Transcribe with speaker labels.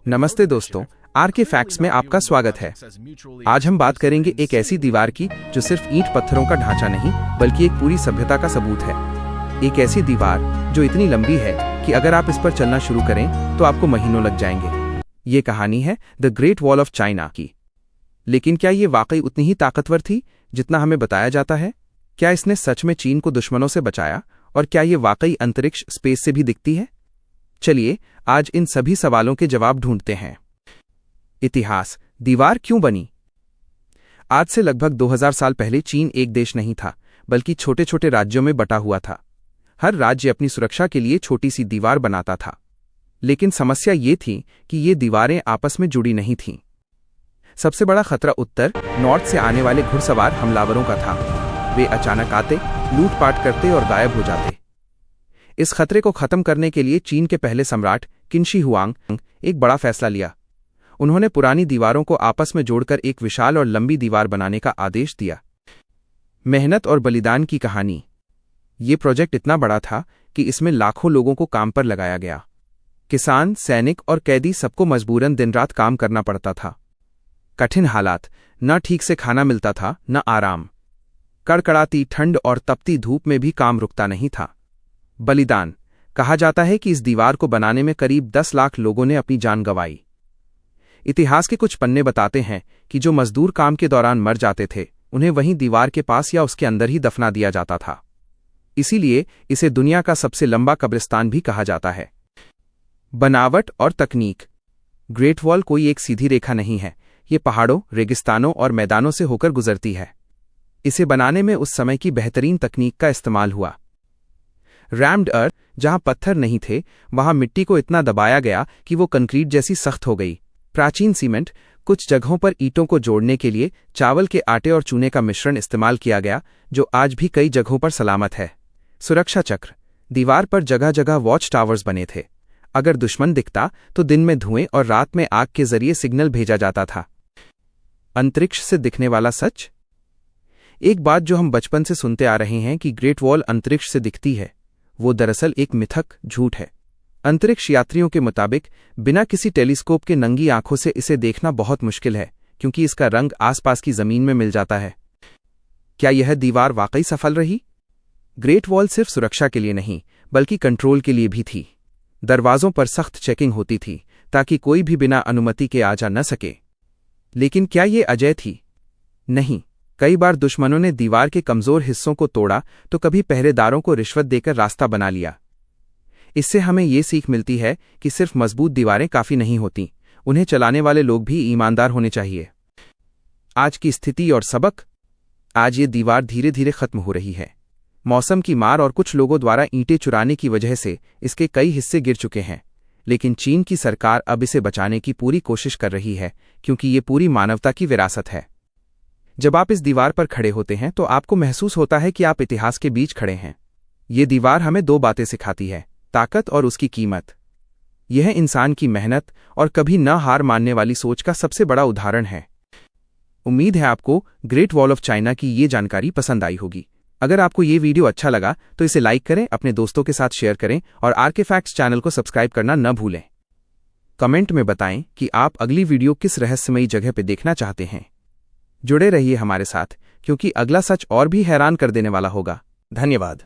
Speaker 1: नमस्ते दोस्तों, आर के फैक्ट्स में आपका स्वागत है। आज हम बात करेंगे एक ऐसी दीवार की जो सिर्फ ईंट पत्थरों का ढांचा नहीं बल्कि एक पूरी सभ्यता का सबूत है। एक ऐसी दीवार जो इतनी लंबी है कि अगर आप इस पर चलना शुरू करें तो आपको महीनों लग जाएंगे। ये कहानी है the great wall of China की। लेकिन क्या ये वाकई उतनी ही ताकतवर थी जितना हमें बताया जाता है? क्या इसने सच में चीन को दुश्मनों से बचाया, और क्या ये वाकई अंतरिक्ष स्पेस से भी दिखती है? चलिए आज इन सभी सवालों के जवाब ढूंढते हैं। इतिहास, दीवार क्यों बनी? आज से लगभग 2000 साल पहले चीन एक देश नहीं था बल्कि छोटे छोटे राज्यों में बटा हुआ था। हर राज्य अपनी सुरक्षा के लिए छोटी सी दीवार बनाता था। लेकिन समस्या ये थी कि ये दीवारें आपस में जुड़ी नहीं थीं। सबसे बड़ा खतरा उत्तर नॉर्थ से आने वाले घुड़सवार हमलावरों का था। वे अचानक आते, लूटपाट करते और गायब हो जाते। इस खतरे को खत्म करने के लिए चीन के पहले सम्राट किन शी हुआंग एक बड़ा फैसला लिया। उन्होंने पुरानी दीवारों को आपस में जोड़कर एक विशाल और लंबी दीवार बनाने का आदेश दिया। मेहनत और बलिदान की कहानी। ये प्रोजेक्ट इतना बड़ा था कि इसमें लाखों लोगों को काम पर लगाया गया। किसान, सैनिक और कैदी सबको मजबूरन दिन रात काम करना पड़ता था। कठिन हालात, न ठीक से खाना मिलता था न आराम। कड़कड़ाती ठंड और तपती धूप में भी काम रुकता नहीं था। बलिदान, कहा जाता है कि इस दीवार को बनाने में करीब 10 लाख लोगों ने अपनी जान गंवाई। इतिहास के कुछ पन्ने बताते हैं कि जो मजदूर काम के दौरान मर जाते थे उन्हें वहीं दीवार के पास या उसके अंदर ही दफना दिया जाता था। इसीलिए इसे दुनिया का सबसे लंबा कब्रिस्तान भी कहा जाता है। बनावट और तकनीक। ग्रेट वॉल कोई एक सीधी रेखा नहीं है। ये पहाड़ों, रेगिस्तानों और मैदानों से होकर गुजरती है। इसे बनाने में उस समय की बेहतरीन तकनीक का इस्तेमाल हुआ। रैम्ड अर्थ, जहां पत्थर नहीं थे वहां मिट्टी को इतना दबाया गया कि वो कंक्रीट जैसी सख्त हो गई। प्राचीन सीमेंट, कुछ जगहों पर ईंटों को जोड़ने के लिए चावल के आटे और चूने का मिश्रण इस्तेमाल किया गया, जो आज भी कई जगहों पर सलामत है। सुरक्षा चक्र, दीवार पर जगह जगह वॉच टावर्स बने थे। अगर दुश्मन दिखता तो दिन में धुएं और रात में आग के जरिए सिग्नल भेजा जाता था। अंतरिक्ष से दिखने वाला सच। एक बात जो हम बचपन से सुनते आ रहे हैं कि ग्रेट वॉल अंतरिक्ष से दिखती है, वो दरअसल एक मिथक झूठ है। अंतरिक्ष यात्रियों के मुताबिक बिना किसी टेलीस्कोप के नंगी आंखों से इसे देखना बहुत मुश्किल है, क्योंकि इसका रंग आसपास की जमीन में मिल जाता है। क्या यह दीवार वाकई सफल रही? ग्रेट वॉल सिर्फ सुरक्षा के लिए नहीं बल्कि कंट्रोल के लिए भी थी। दरवाजों पर सख्त चेकिंग होती थी ताकि कोई भी बिना अनुमति के आ जा न सके। लेकिन क्या ये अजय थी? नहीं। कई बार दुश्मनों ने दीवार के कमजोर हिस्सों को तोड़ा तो कभी पहरेदारों को रिश्वत देकर रास्ता बना लिया। इससे हमें ये सीख मिलती है कि सिर्फ मजबूत दीवारें काफी नहीं होती, उन्हें चलाने वाले लोग भी ईमानदार होने चाहिए। आज की स्थिति और सबक। आज ये दीवार धीरे धीरे खत्म हो रही है। मौसम की मार और कुछ लोगों द्वारा ईंटें चुराने की वजह से इसके कई हिस्से गिर चुके हैं। लेकिन चीन की सरकार अब इसे बचाने की पूरी कोशिश कर रही है, क्योंकि ये पूरी मानवता की विरासत है। जब आप इस दीवार पर खड़े होते हैं तो आपको महसूस होता है कि आप इतिहास के बीच खड़े हैं। ये दीवार हमें 2 बातें सिखाती है, ताकत और उसकी कीमत। यह इंसान की मेहनत और कभी न हार मानने वाली सोच का सबसे बड़ा उदाहरण है। उम्मीद है आपको ग्रेट वॉल ऑफ चाइना की ये जानकारी पसंद आई होगी। अगर आपको ये वीडियो अच्छा लगा तो इसे लाइक करें, अपने दोस्तों के साथ शेयर करें और आर के फैक्ट्स चैनल को सब्सक्राइब करना न भूलें। कमेंट में बताएं कि आप अगली वीडियो किस रहस्यमयी जगह पर देखना चाहते हैं। जुड़े रहिए हमारे साथ, क्योंकि अगला सच और भी हैरान कर देने वाला होगा। धन्यवाद।